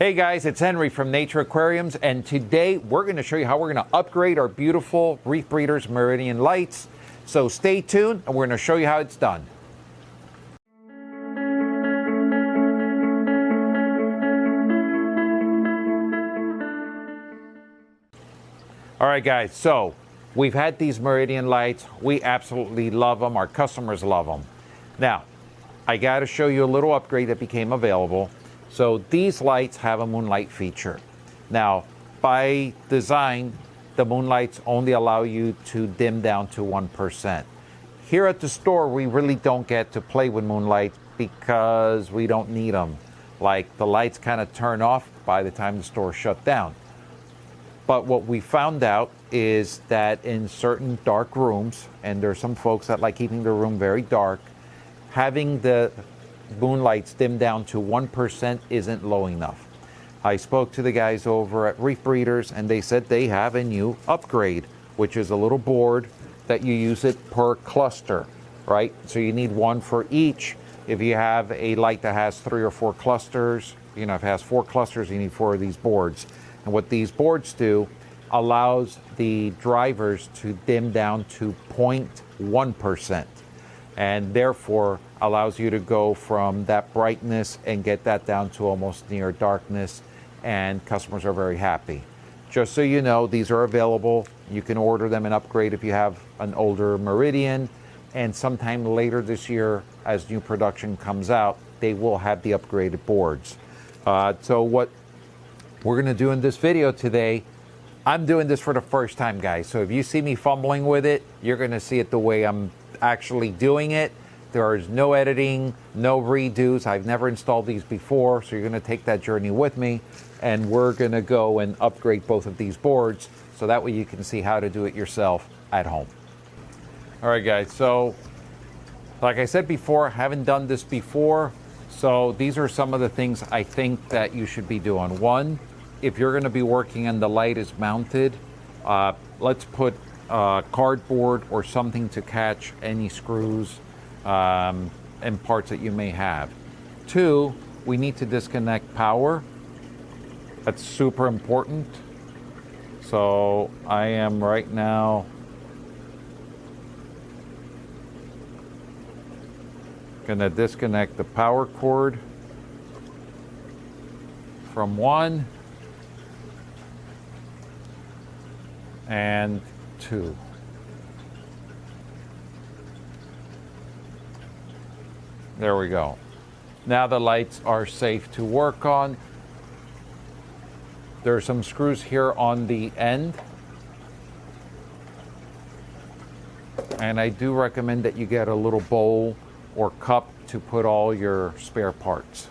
Hey guys, it's Henry from Nature Aquariums, and today we're going to show you how we're going to upgrade our beautiful Reef Breeders Meridian Lights. So stay tuned and we're going to show you how it's done. All right guys, so we've had these Meridian Lights. We absolutely love them. Our customers love them. Now, I got to show you a little upgrade that became available. So these lights have a moonlight feature. Now, by design, the moonlights only allow you to dim down to 1%. Here at the store, we really don't get to play with moonlights because we don't need them. Like, the lights kind of turn off by the time the store shut down. But what we found out is that in certain dark rooms, and there's some folks that like keeping the room very dark, having the moonlights dim down to 1% isn't low enough. I spoke to the guys over at Reef Breeders and they said they have a new upgrade, which is a little board that you use it per cluster, right? So you need one for each. If you have a light that has 3 or 4 clusters, if it has 4 clusters, you need 4 of these boards. And what these boards do allows the drivers to dim down to 0.1%. and therefore allows you to go from that brightness and get that down to almost near darkness, and customers are very happy. Just so you know, these are available. You can order them and upgrade if you have an older Meridian, and sometime later this year, as new production comes out, they will have the upgraded boards. So what we're gonna do in this video today, I'm doing this for the first time, guys. So if you see me fumbling with it, you're gonna see it the way I'm actually doing it. There is no editing, no redos. I've never installed these before, so you're going to take that journey with me, and we're going to go and upgrade both of these boards so that way you can see how to do it yourself at home. All right guys, so like I said before, I haven't done this before, so these are some of the things I think that you should be doing. One, if you're going to be working and the light is mounted, let's put cardboard or something to catch any screws and parts that you may have. 2, we need to disconnect power. That's super important. So I am right now gonna disconnect the power cord from 1 and 2. There we go. Now the lights are safe to work on. There are some screws here on the end, and I do recommend that you get a little bowl or cup to put all your spare parts.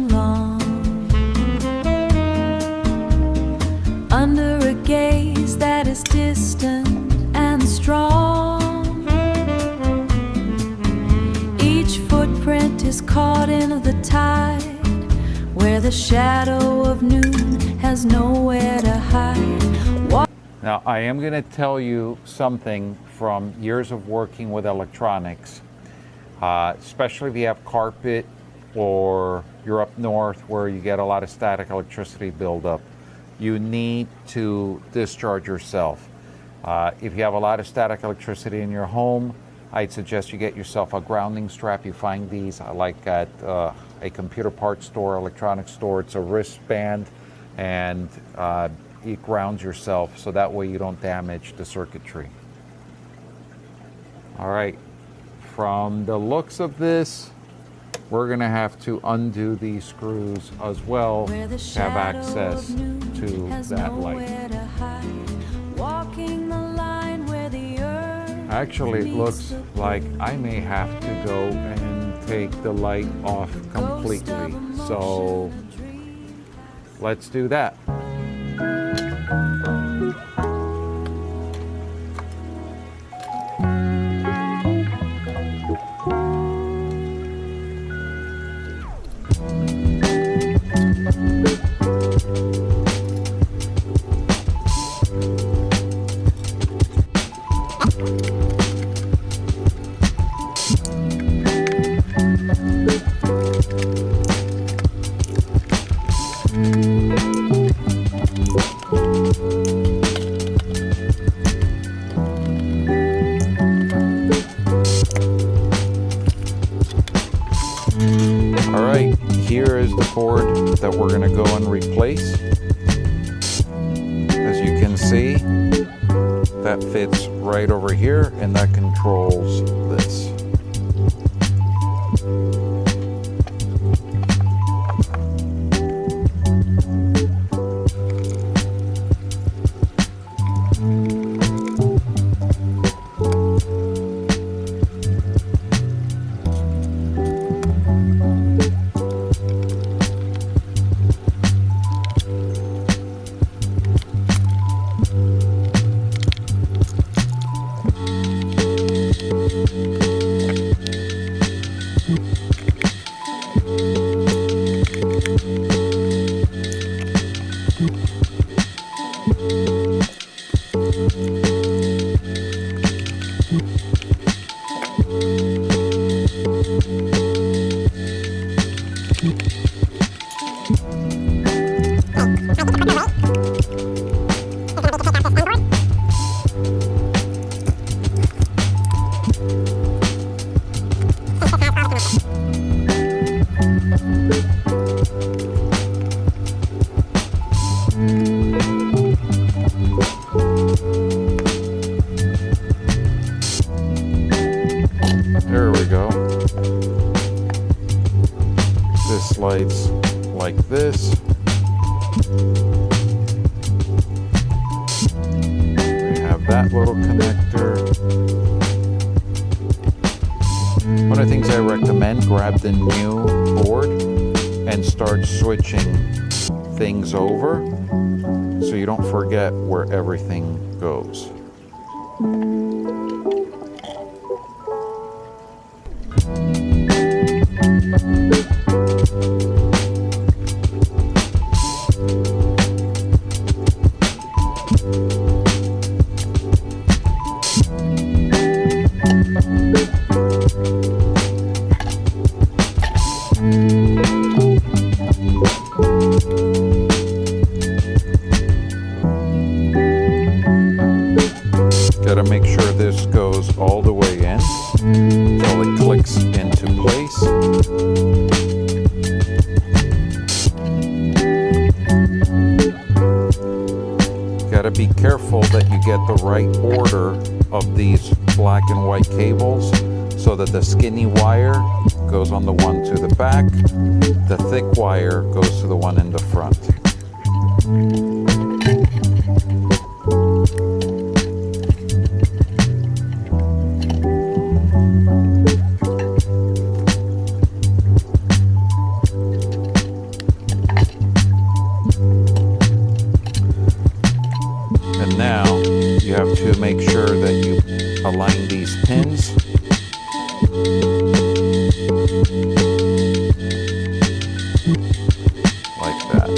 Long under a gaze that is distant and strong, each footprint is caught in the tide where the shadow of noon has nowhere to hide. Now I am going to tell you something from years of working with electronics, especially if you have carpet or you're up north where you get a lot of static electricity buildup. You need to discharge yourself. If you have a lot of static electricity in your home, I'd suggest you get yourself a grounding strap. You find these like at a computer parts store, electronics store. It's a wristband, and it grounds yourself so that way you don't damage the circuitry. All right, from the looks of this, we're going to have to undo these screws as well to have access to that light. Actually, it looks like I may have to go and take the light off completely. So let's do that. can see, that fits right over here, and that controls this. There we go. This slides like this. We have that little connector. One of the things I recommend, grab the new board and start switching things over so you don't forget where everything goes. Got to make sure this goes all the way in until it clicks into place. Got to be careful that you get the right order of these black and white cables so that the skinny wire goes on the one to the back, the thick wire goes to the one in the front. And now you have to make sure that you align these pins. Like that.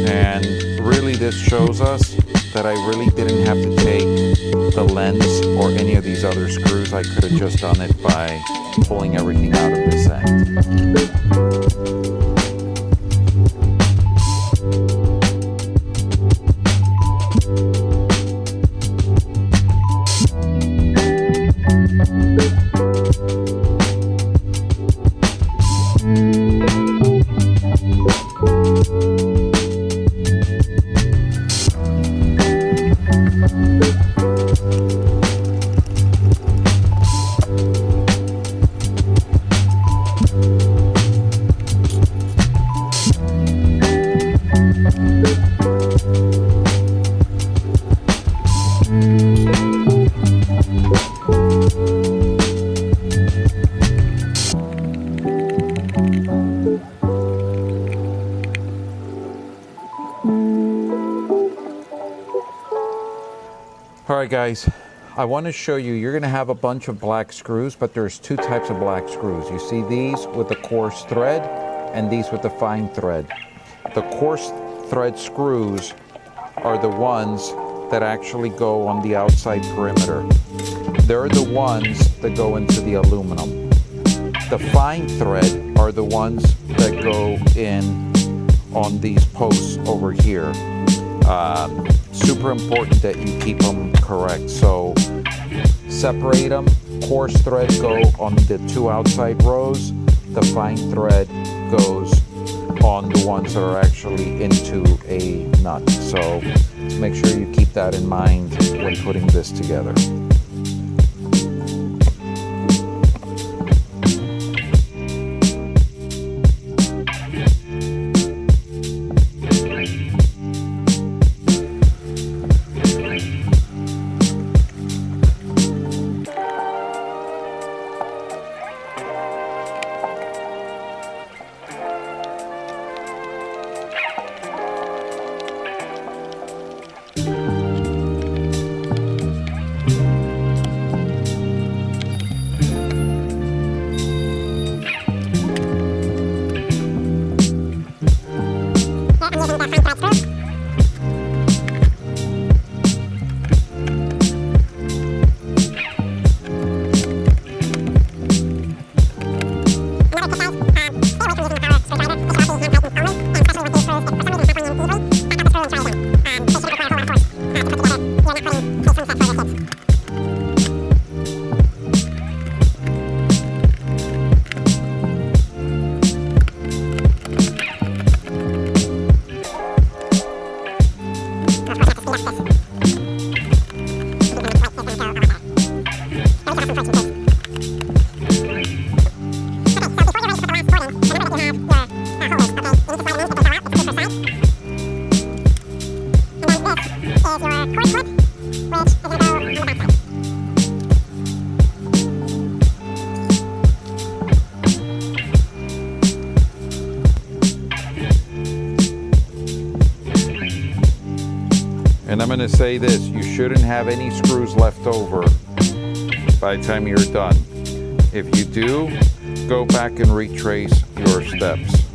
And really this shows us that I really didn't have to take the lens or any of these other screws. I could have just done it by pulling everything out of this end. All right, guys, I want to show you, you're going to have a bunch of black screws, but there's two types of black screws. You see these with the coarse thread and these with the fine thread. The coarse thread screws are the ones that actually go on the outside perimeter. They're the ones that go into the aluminum. The fine thread are the ones that go in on these posts over here. Super important that you keep them correct. So separate them. Coarse thread go on the two outside rows. The fine thread goes on the ones that are actually into a nut. So make sure you keep that in mind when putting this together. And I'm going to say this, you shouldn't have any screws left over by the time you're done. If you do, go back and retrace your steps.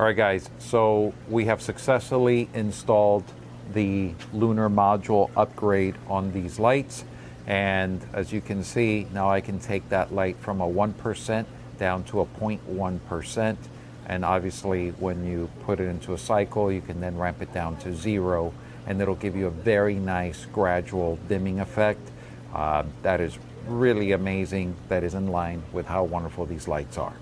All right, guys, so we have successfully installed the lunar module upgrade on these lights. And as you can see, now I can take that light from a 1% down to a 0.1%. And obviously, when you put it into a cycle, you can then ramp it down to 0, and it'll give you a very nice gradual dimming effect. That is really amazing. That is in line with how wonderful these lights are.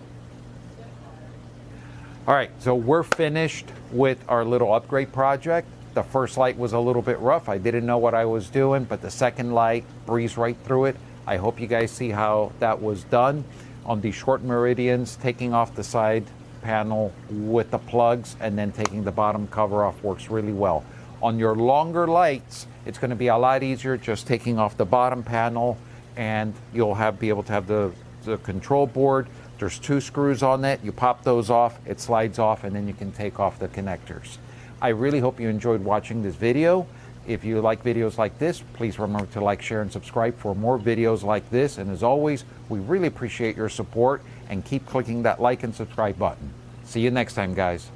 All right, so we're finished with our little upgrade project. The first light was a little bit rough. I didn't know what I was doing, but the second light breezed right through it. I hope you guys see how that was done. On the short meridians, taking off the side panel with the plugs and then taking the bottom cover off works really well. On your longer lights, it's going to be a lot easier just taking off the bottom panel, and you'll be able to have the control board. There's 2 screws on it. You pop those off, it slides off, and then you can take off the connectors. I really hope you enjoyed watching this video. If you like videos like this, please remember to like, share, and subscribe for more videos like this. And as always, we really appreciate your support, and keep clicking that like and subscribe button. See you next time, guys.